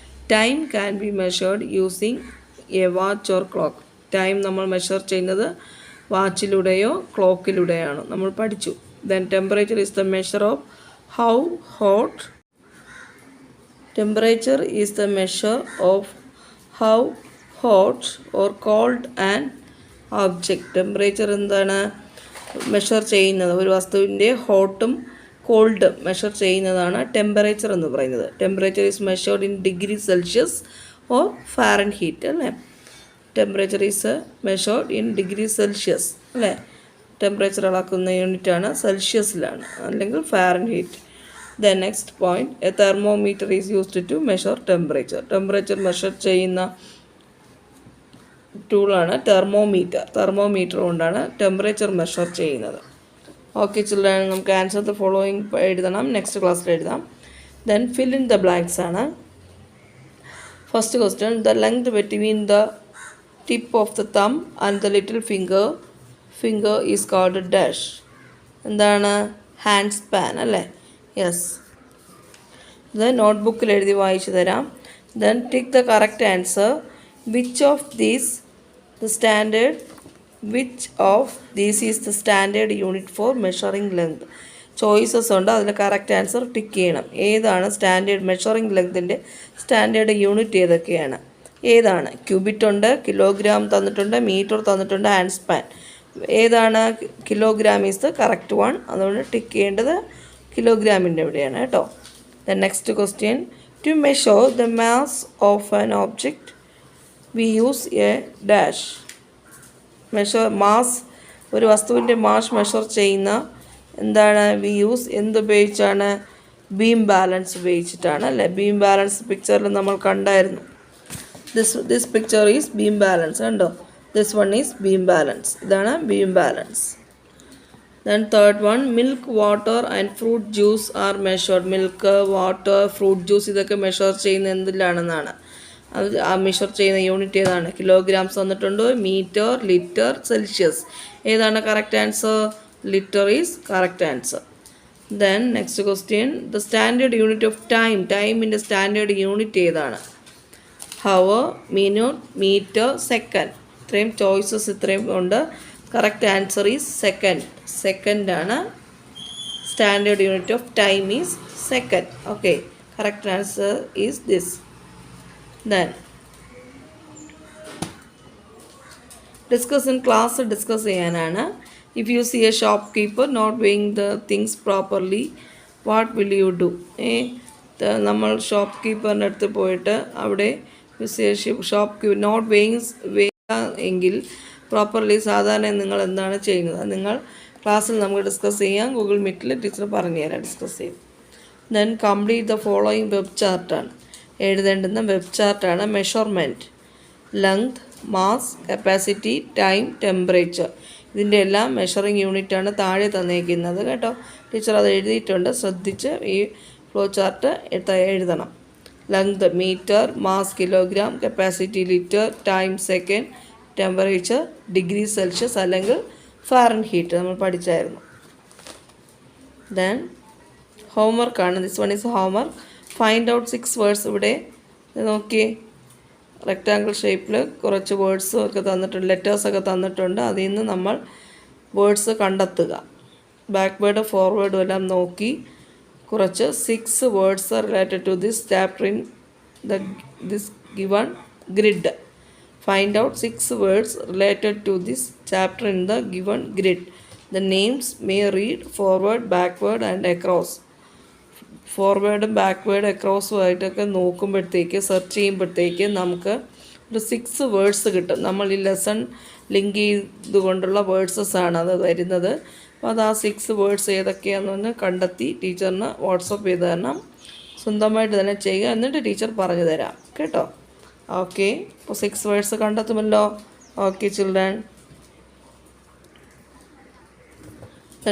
Time can be measured using a watch or clock. Time നമ്മൾ measure ചെയ്യുന്നത് വാച്ചിലൂടെയോ ക്ലോക്കിലൂടെയാണ്, നമ്മൾ പഠിച്ചു. Then temperature is the measure of how hot. Temperature is the measure of how hot or cold and object. Temperature എന്താണ് measure ചെയ്യുന്നത്? ഒരു വസ്തുവിൻ്റെ ഹോട്ടും കോൾഡും measure ചെയ്യുന്നതാണ് temperature എന്ന് പറയുന്നത്. Temperature is measured in degree Celsius or Fahrenheit അല്ലേ? Temperature is measured in degree Celsius അല്ലേ? Temperature അളക്കുന്ന യൂണിറ്റാണ് സെൽഷ്യസിലാണ് അല്ലെങ്കിൽ Fahrenheit. The next point, a thermometer is used to measure temperature. Temperature measure ചെയ്യുന്ന ടൂളാണ് തെർമോമീറ്റർ. തെർമോമീറ്റർ കൊണ്ടാണ് ടെമ്പറേച്ചർ മെഷർ ചെയ്യുന്നത്. ഓക്കെ ചിൽഡ്രൻ, നമുക്ക് ആൻസർ ദ ഫോളോയിങ് എഴുതണം, നെക്സ്റ്റ് ക്ലാസ്സിൽ എഴുതാം. Then fill in the blanks ആണ്. First question, the length between the tip of the thumb and the little finger is called a dash. എന്താണ്? Hand span അല്ലേ? Yes. ഇത് നോട്ട്ബുക്കിൽ എഴുതി വായിച്ചു തരാം. Then tick the correct answer. Which of these is the standard unit for measuring length? Choices ഉണ്ട്, അതിൽ correct answer tick ചെയ്യണം. ഏതാണ് സ്റ്റാൻഡേർഡ് മെഷറിംഗ് ലെങ്തിൻ്റെ സ്റ്റാൻഡേർഡ് യൂണിറ്റ് ഏതൊക്കെയാണ്? ഏതാണ്? ക്യൂബിറ്റ് ഉണ്ട്, കിലോഗ്രാം തന്നിട്ടുണ്ട്, മീറ്റർ തന്നിട്ടുണ്ട്, ഹാൻഡ് സ്പാൻ. ഏതാണ്? Kilogram is the correct one. അതുകൊണ്ട് ടിക്ക് ചെയ്യേണ്ടത് കിലോഗ്രാമിൻ്റെ എവിടെയാണ് കേട്ടോ. The next question, to measure the mass of an object we use a dash. Mass, ഒരു വസ്തുവിൻ്റെ മാസ് മെഷർ ചെയ്യുന്ന എന്താണ്? വി യൂസ് എന്തുപയോഗിച്ചാണ്? ബീം ബാലൻസ് ഉപയോഗിച്ചിട്ടാണ് അല്ലേ? ബീം ബാലൻസ് പിക്ചറിൽ നമ്മൾ കണ്ടായിരുന്നു. This picture is beam balance കണ്ടോ? This one is beam balance. ഇതാണ് beam balance. Then third one, milk, water and fruit juice are measured. Milk, water, fruit juice ഇതൊക്കെ measure ചെയ്യുന്ന എന്തിലാണെന്നാണ്? അത് ആ മെഷർ ചെയ്യുന്ന യൂണിറ്റ് ഏതാണ്? കിലോഗ്രാംസ് തന്നിട്ടുണ്ട്, മീറ്റർ, ലിറ്റർ, സെൽഷ്യസ്. ഏതാണ് correct answer? Litre is correct answer. Then next question, the standard unit of time. ടൈമിൻ്റെ standard unit ഏതാണ്? Hour, minute, metre, second. ഇത്രയും ചോയ്സസ് ഇത്രയും ഉണ്ട്. Correct answer is second. സെക്കൻഡാണ് standard unit of time is second. Okay, correct answer is this. Then class discuss ചെയ്യാനാണ്. If you see a shopkeeper not weighing the things properly what will you do? നമ്മൾ shop കീപ്പറിൻ്റെ അടുത്ത് പോയിട്ട് അവിടെ shop not weighing എങ്കിൽ properly സാധാരണ നിങ്ങൾ എന്താണ് ചെയ്യുന്നത്? നിങ്ങൾ ക്ലാസ്സിൽ നമുക്ക് ഡിസ്കസ് ചെയ്യാം. ഗൂഗിൾ മീറ്റിൽ ടീച്ചർ പറഞ്ഞു തരാം, ഡിസ്കസ് ചെയ്യും. Then complete the following web ചാർട്ടാണ്. എഴുതേണ്ടുന്ന വെബ് ചാർട്ടാണ് measurement. Length, mass, capacity, time, temperature ഇതിൻ്റെ എല്ലാം മെഷറിംഗ് യൂണിറ്റാണ് താഴെ തന്നേക്കുന്നത് കേട്ടോ. ടീച്ചർ അത് എഴുതിയിട്ടുണ്ട്, ശ്രദ്ധിച്ച് ഈ ഫ്ലോ ചാർട്ട് എഴുതണം. Length metre, mass kilogram, capacity litre, time second, temperature degree Celsius അല്ലെങ്കിൽ ഫാരൻഹീറ്റ് നമ്മൾ പഠിച്ചായിരുന്നു. ദെൻ ഹോംവർക്കാണ്. This one is homework. Find out 6 words. ഇവിടെ നോക്കി റെക്റ്റാങ്കിൾ ഷേപ്പിൽ കുറച്ച് വേർഡ്സും ഒക്കെ തന്നിട്ടുണ്ട്, ലെറ്റേഴ്സൊക്കെ തന്നിട്ടുണ്ട്. അതിൽ നിന്ന് നമ്മൾ വേർഡ്സ് കണ്ടെത്തുക. ബാക്ക്വേർഡ് ഫോർവേഡും എല്ലാം നോക്കി കുറച്ച് 6 words related to this chapter in this given grid. Find out 6 words related to this chapter in the given grid. The names may read forward, backward and across. ഫോർവേഡും ബാക്ക്വേർഡ് അക്രോസും ആയിട്ടൊക്കെ നോക്കുമ്പോഴത്തേക്ക് search ചെയ്യുമ്പോഴത്തേക്ക് നമുക്ക് ഒരു 6 വേർഡ്സ് കിട്ടും. നമ്മൾ ഈ ലെസൺ ലിങ്ക് ചെയ്തുകൊണ്ടുള്ള വേർഡ്സസ് ആണ് അത് വരുന്നത്. അപ്പോൾ അത് ആ 6 വേർഡ്സ് ഏതൊക്കെയാണെന്ന് കണ്ടെത്തി ടീച്ചറിന് വാട്സപ്പ് ചെയ്ത് തരണം. സ്വന്തമായിട്ട് തന്നെ ചെയ്യുക, എന്നിട്ട് ടീച്ചർ പറഞ്ഞു തരാം കേട്ടോ. ഓക്കെ, അപ്പോൾ 6 വേർഡ്സ് കണ്ടെത്തുമല്ലോ. ഓക്കെ ചിൽഡ്രൻ,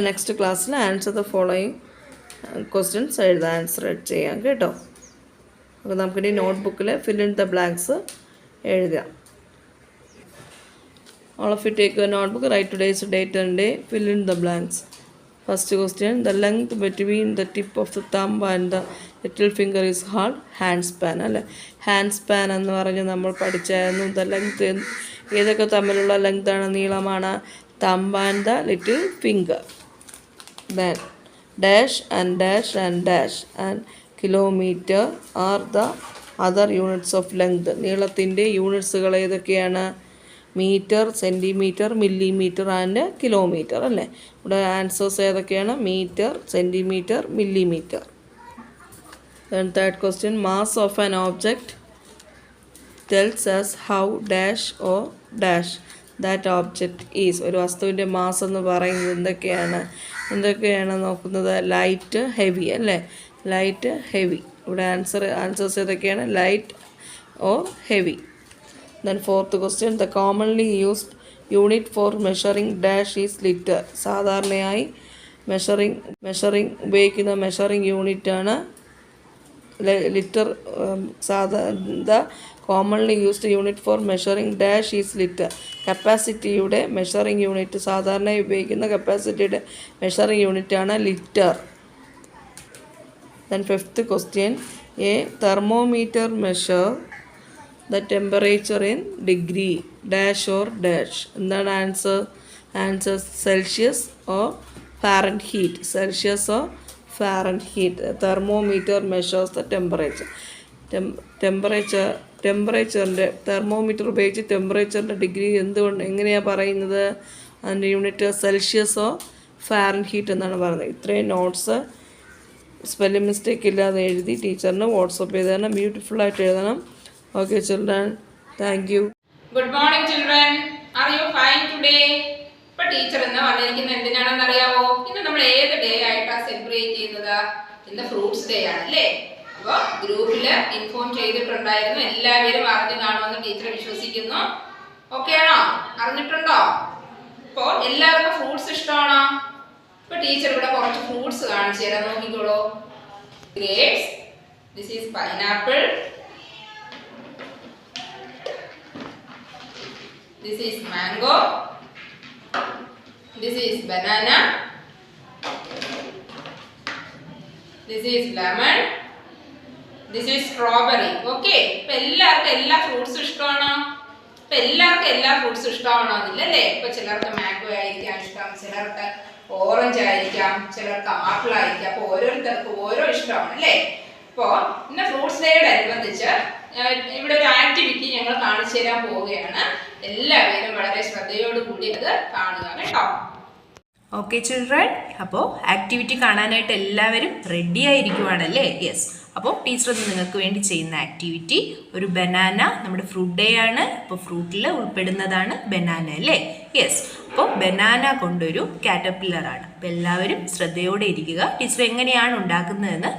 നെക്സ്റ്റ് ക്ലാസ്സിൽ ആൻസർ ദ ഫോളോയിങ് ക്വസ്റ്റ്യൻസ് എഴുതാൻ ആൻസർ ചെയ്യാം കേട്ടോ. അപ്പോൾ നമുക്കിനി നോട്ട്ബുക്കിൽ ഫിൽ ഇൻ ദ ബ്ലാങ്ക്സ് എഴുതാം. All of you take a notebook, write today's date and day, fill in the blanks. First question, the length between the tip of the thumb and the little finger is called hand span. അല്ലേ, hand span എന്ന് പറഞ്ഞ് നമ്മൾ പഠിച്ചായിരുന്നു. The length ഏതൊക്കെ തമ്മിലുള്ള ലെങ്താണ്, നീളമാണ്? Thumb and the little finger. Then dash and dash and dash and kilometre are the other units of length. നീളത്തിൻ്റെ യൂണിറ്റ്സുകൾ ഏതൊക്കെയാണ്? Metre, centimetre, millimetre and kilometre അല്ലേ. ഇവിടെ ആൻസേഴ്സ് ഏതൊക്കെയാണ്? Metre, centimetre, millimetre. Then third question, mass of an object tells us how dash or dash that object is. ഒരു വസ്തുവിൻ്റെ mass എന്ന് പറയുന്നത് എന്തൊക്കെയാണ് നോക്കുന്നത്? ലൈറ്റ്, ഹെവി അല്ലേ. Light, heavy. ഇവിടെ ആൻസേഴ്സ് ഏതൊക്കെയാണ്? Light or heavy. Then fourth question, the commonly used unit for measuring dash is liter. സാധാരണയായി മെഷറിംഗ് ഉപയോഗിക്കുന്ന മെഷറിംഗ് യൂണിറ്റാണ് litre. The commonly used unit for measuring dash is litre. കപ്പാസിറ്റിയുടെ measuring unit, സാധാരണയായി ഉപയോഗിക്കുന്ന കപ്പാസിറ്റിയുടെ measuring യൂണിറ്റാണ് litre. Then fifth question, a thermometer measure the temperature in degree dash or dash. എന്താണ് answer Celsius or Fahrenheit. Celsius or Fahrenheit. Thermometer measures the temperature. ടെമ്പറേച്ചറിൻ്റെ thermometer ഉപയോഗിച്ച് ടെമ്പറേച്ചറിൻ്റെ degree എങ്ങനെയാണ് പറയുന്നത്? അതിൻ്റെ യൂണിറ്റ് സെൽഷ്യസ് ഓർ ഫാരൻഹീറ്റ് എന്നാണ് പറയുന്നത്. ഇത്രയും നോട്ട്സ് സ്പെല്ലിംഗ് മിസ്റ്റേക്ക് ഇല്ലാതെ എഴുതി ടീച്ചറിന് വാട്സപ്പ് ചെയ്ത് തരണം. ബ്യൂട്ടിഫുള്ളായിട്ട് എഴുതണം. Okay children, thank you. Good morning children. Are you fine today? ഇപ്പോൾ ടീച്ചർ ഇന്ന് വന്നിരിക്കുന്നത് എന്തിനാണെന്ന് അറിയാവോ? ഇന്ന് നമ്മൾ ഏത് ഡേ ആയിട്ടാണ് സെലിബ്രേറ്റ് ചെയ്യുന്നത്? ഇന്ന് ഫ്രൂട്ട്സ് ഡേ ആണല്ലേ. അപ്പോൾ ഗ്രൂപ്പിൽ ഇൻഫോം ചെയ്തിട്ടുണ്ടായിരുന്നു, എല്ലാവരും അറിഞ്ഞു കാണുമെന്ന് ടീച്ചർ വിശ്വസിക്കുന്നു. ഓക്കെ ആണോ? അറിഞ്ഞിട്ടുണ്ടോ? ഇപ്പോൾ എല്ലാവർക്കും ഫ്രൂട്ട്സ് ഇഷ്ടമാണോ? ഇപ്പോൾ ടീച്ചർ ഇവിടെ കുറച്ച് ഫ്രൂട്ട്സ് കാണിച്ചു തരാം, നോക്കിക്കോളൂ. Grapes, this is pineapple, this is mango, this is banana, this is lemon, this is strawberry. Okay, ഇപ്പൊ എല്ലാവർക്കും എല്ലാ ഫ്രൂട്ട്സും ഇഷ്ടമാണോ? ഇപ്പൊ എല്ലാവർക്കും എല്ലാ ഫ്രൂട്ട്സും ഇഷ്ടമാണോന്നില്ലല്ലേ. ഇപ്പൊ ചിലർക്ക് മാംഗോ ആയിരിക്കാം ഇഷ്ടം, ചിലർക്ക് ഓറഞ്ച് ആയിരിക്കാം, ചിലർക്ക് ആപ്പിൾ ആയിരിക്കാം. അപ്പൊ ഓരോരുത്തർക്കും ഓരോ ഇഷ്ടമാണ് അല്ലേ. ഇപ്പോൾ ഇന്ന് ഫ്രൂട്ട്സ് ഡേയോട് അനുബന്ധിച്ച് ഇവിടെ ഒരു ആക്ടിവിറ്റി ഞങ്ങൾ കാണിച്ചു തരാൻ പോവുകയാണ്. എല്ലാവരും വളരെ ശ്രദ്ധയോടുകൂടി അത് കാണുക കേട്ടോ. ഓക്കെ ചിൽഡ്രൻ, അപ്പോൾ ആക്ടിവിറ്റി കാണാനായിട്ട് എല്ലാവരും റെഡി ആയിരിക്കുവാണല്ലേ? യെസ്. അപ്പോൾ ടീച്ചർ നിങ്ങൾക്ക് വേണ്ടി ചെയ്യുന്ന ആക്ടിവിറ്റി ഒരു ബനാന, നമ്മുടെ ഫ്രൂട്ട് ഡേ ആണ്. അപ്പോൾ ഫ്രൂട്ടിൽ ഉൾപ്പെടുന്നതാണ് ബനാന അല്ലേ? യെസ്. അപ്പോൾ ബനാന കൊണ്ടൊരു കാറ്റർപില്ലറാണ്. അപ്പോൾ എല്ലാവരും ശ്രദ്ധയോടെ ഇരിക്കുക. ടീച്ചർ എങ്ങനെയാണ് ഉണ്ടാക്കുന്നതെന്ന്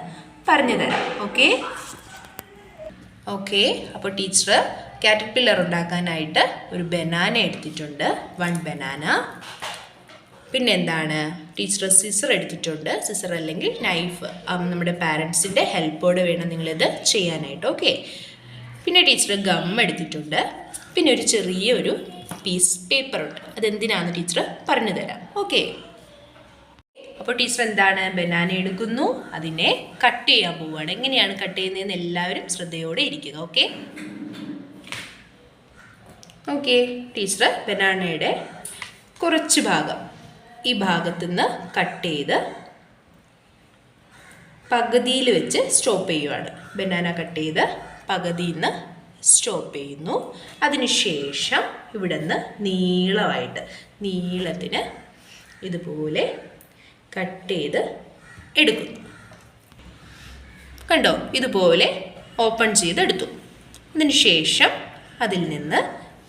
പറഞ്ഞു തരാം. ഓക്കെ. ഓക്കെ, അപ്പോൾ ടീച്ചർ കാറ്റർപില്ലർ ഉണ്ടാക്കാനായിട്ട് ഒരു ബനാന എടുത്തിട്ടുണ്ട്, 1 ബനാന. പിന്നെ എന്താണ്, ടീച്ചർ സിസർ എടുത്തിട്ടുണ്ട്, സിസർ അല്ലെങ്കിൽ നൈഫ്. നമ്മുടെ പാരൻസിൻ്റെ ഹെൽപ്പോടെ വേണം നിങ്ങളിത് ചെയ്യാനായിട്ട്. ഓക്കെ, പിന്നെ ടീച്ചർ ഗം എടുത്തിട്ടുണ്ട്, പിന്നെ ഒരു ചെറിയൊരു പീസ് പേപ്പർ ഉണ്ട്. അതെന്തിനാണെന്ന് ടീച്ചർ പറഞ്ഞു തരാം. ഓക്കെ, അപ്പോൾ ടീച്ചർ എന്താണ്, ബനാന എടുക്കുന്നു, അതിനെ കട്ട് ചെയ്യാൻ പോവുകയാണ്. എങ്ങനെയാണ് കട്ട് ചെയ്യുന്നതെന്ന് എല്ലാവരും ശ്രദ്ധയോടെ ഇരിക്കുക. ഓക്കെ ഓക്കെ, ടീച്ചർ ബനാനയുടെ കുറച്ച് ഭാഗം ഈ ഭാഗത്തുനിന്ന് കട്ട് ചെയ്ത് പകുതിയിൽ വെച്ച് സ്റ്റോപ്പ് ചെയ്യുവാണ്. ബനാന കട്ട് ചെയ്ത് പകുതിയിൽ നിന്ന് സ്റ്റോപ്പ് ചെയ്യുന്നു. അതിനുശേഷം ഇവിടെ നിന്ന് നീളത്തിന് ഇതുപോലെ കട്ട് ചെയ്ത് എടുക്കുന്നു. കണ്ടോ, ഇതുപോലെ ഓപ്പൺ ചെയ്തെടുത്തു. അതിനുശേഷം അതിൽ നിന്ന്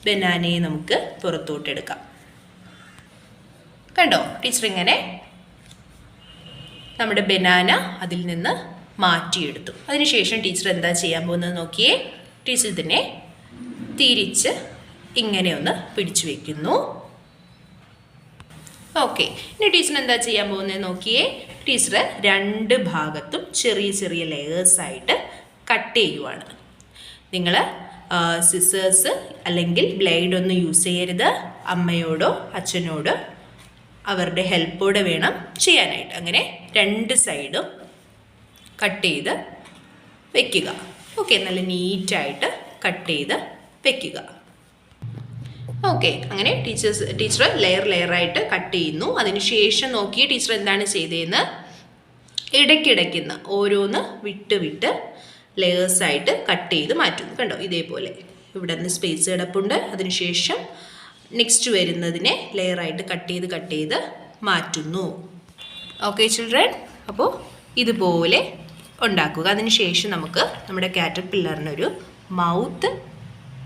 ബനാനയെ നമുക്ക് പുറത്തോട്ടെടുക്കാം. കണ്ടോ, ടീച്ചർ ഇങ്ങനെ നമ്മുടെ ബനാന അതിൽ നിന്ന് മാറ്റിയെടുത്തു. അതിനുശേഷം ടീച്ചർ എന്താ ചെയ്യാൻ പോകുന്നത് നോക്കിയേ. ടീച്ചർ ഇതിനെ തിരിച്ച് ഇങ്ങനെ ഒന്ന് പിടിച്ചു വയ്ക്കുന്നു. ഓക്കെ, ഇനി ടീച്ചർ എന്താ ചെയ്യാൻ പോകുന്നത് നോക്കിയേ. ടീച്ചർ 2 ഭാഗത്തും ചെറിയ ചെറിയ ലെയേഴ്സായിട്ട് കട്ട് ചെയ്യുവാണ്. നിങ്ങൾ സിസേഴ്സ് അല്ലെങ്കിൽ ബ്ലേഡ് ഒന്നും യൂസ് ചെയ്യരുത്. അമ്മയോടോ അച്ഛനോടോ അവരുടെ ഹെൽപ്പോടെ വേണം ചെയ്യാനായിട്ട്. അങ്ങനെ 2 സൈഡും കട്ട് ചെയ്ത് വയ്ക്കുക. ഓക്കെ, നല്ല നീറ്റായിട്ട് കട്ട് ചെയ്ത് വയ്ക്കുക. ഓക്കെ, അങ്ങനെ ടീച്ചർ ലെയറായിട്ട് കട്ട് ചെയ്യുന്നു. അതിനുശേഷം നോക്കിയ ടീച്ചർ എന്താണ് ചെയ്തതെന്ന്, ഇടയ്ക്കിടയ്ക്കുന്ന ഓരോന്ന് വിട്ട് ലെയേഴ്സായിട്ട് കട്ട് ചെയ്ത് മാറ്റുന്നു. കണ്ടോ, ഇതേപോലെ ഇവിടെ നിന്ന് സ്പേസ് കിടപ്പുണ്ട്. അതിനുശേഷം നെക്സ്റ്റ് വരുന്നതിനെ ലെയറായിട്ട് കട്ട് ചെയ്ത് മാറ്റുന്നു. ഓക്കെ ചിൽഡ്രൻ, അപ്പോൾ ഇതുപോലെ ഉണ്ടാക്കുക. അതിനുശേഷം നമുക്ക് നമ്മുടെ കാറ്റർപില്ലറിനൊരു മൗത്ത്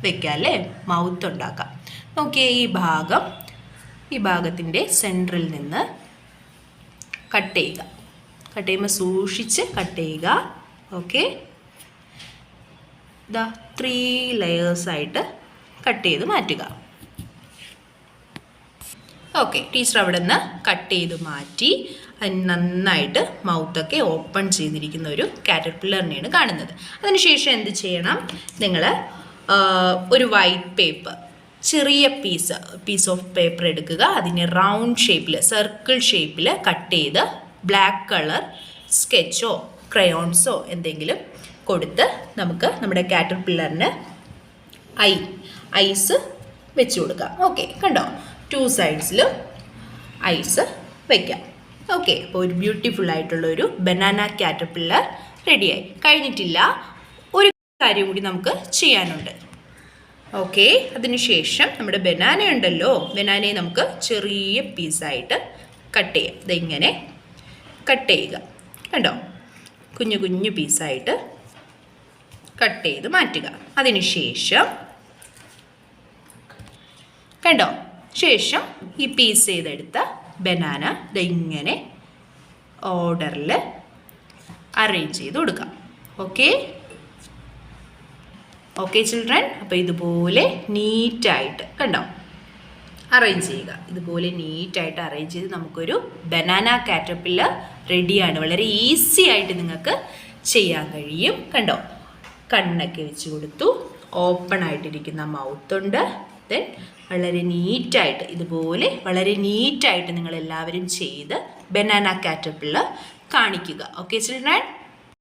വെക്കാം അല്ലേ, മൗത്ത് ഉണ്ടാക്കാം. നോക്കിയേ, ഈ ഭാഗത്തിൻ്റെ സെൻറ്ററിൽ നിന്ന് കട്ട് ചെയ്യുക. കട്ട് ചെയ്യുമ്പോൾ സൂക്ഷിച്ച് കട്ട് ചെയ്യുക. ഓക്കെ, ഇതാ 3 ലെയേഴ്സായിട്ട് കട്ട് ചെയ്ത് മാറ്റുക. ഓക്കെ, ടീച്ചർ അവിടെ നിന്ന് കട്ട് ചെയ്ത് മാറ്റി. അതിന് നന്നായിട്ട് മൗത്തൊക്കെ ഓപ്പൺ ചെയ്തിരിക്കുന്ന ഒരു കാറ്റർപില്ലറിനെയാണ് കാണുന്നത്. അതിനുശേഷം എന്ത് ചെയ്യണം, നിങ്ങൾ ഒരു വൈറ്റ് പേപ്പർ, ചെറിയ പീസ് ഓഫ് പേപ്പർ എടുക്കുക. അതിനെ റൗണ്ട് ഷേപ്പിൽ, സർക്കിൾ ഷേപ്പിൽ കട്ട് ചെയ്ത് ബ്ലാക്ക് കളർ സ്കെച്ചോ ക്രയോൺസോ എന്തെങ്കിലും കൊടുത്ത് നമുക്ക് നമ്മുടെ കാറ്റർപില്ലറിന് ഐസ് വെച്ച് കൊടുക്കാം. ഓക്കെ, കണ്ടോ, 2 സൈഡ്സിലും ഐസ് വയ്ക്കാം. ഓക്കെ, അപ്പോൾ ഒരു ബ്യൂട്ടിഫുൾ ആയിട്ടുള്ളൊരു ബനാന കാറ്റർപില്ലർ റെഡിയായി. കഴിഞ്ഞിട്ടില്ല, ഒരു കാര്യം കൂടി നമുക്ക് ചെയ്യാനുണ്ട്. ഓക്കെ, അതിനുശേഷം നമ്മുടെ ബനാന ഉണ്ടല്ലോ, ബനാനയെ നമുക്ക് ചെറിയ പീസായിട്ട് കട്ട് ചെയ്യാം. ഇതിങ്ങനെ കട്ട് ചെയ്യുക. കണ്ടോ, കുഞ്ഞു പീസായിട്ട് കട്ട് ചെയ്ത് മാറ്റുക. അതിനുശേഷം കണ്ടോ, ശേഷം ഈ പീസ് ചെയ്തെടുത്ത ബനാന ഇതിങ്ങനെ ഓർഡറിൽ അറേഞ്ച് ചെയ്ത് കൊടുക്കാം. ഓക്കെ ചിൽഡ്രൻ, അപ്പോൾ ഇതുപോലെ നീറ്റായിട്ട് കണ്ടോ അറേഞ്ച് ചെയ്യുക. ഇതുപോലെ നീറ്റായിട്ട് അറേഞ്ച് ചെയ്ത് നമുക്കൊരു ബനാന കാറ്റർപില്ലർ റെഡിയാണ്. വളരെ ഈസി ആയിട്ട് നിങ്ങൾക്ക് ചെയ്യാൻ കഴിയും. കണ്ടോ, കണ്ണൊക്കെ വെച്ച് കൊടുത്തു, ഓപ്പൺ ആയിട്ടിരിക്കുന്ന മൗത്തുണ്ട്. ദെൻ വളരെ നീറ്റായിട്ട് ഇതുപോലെ വളരെ നീറ്റായിട്ട് നിങ്ങളെല്ലാവരും ചെയ്ത് ബനാന കാറ്റർപില്ലർ കാണിക്കുക. Okay children.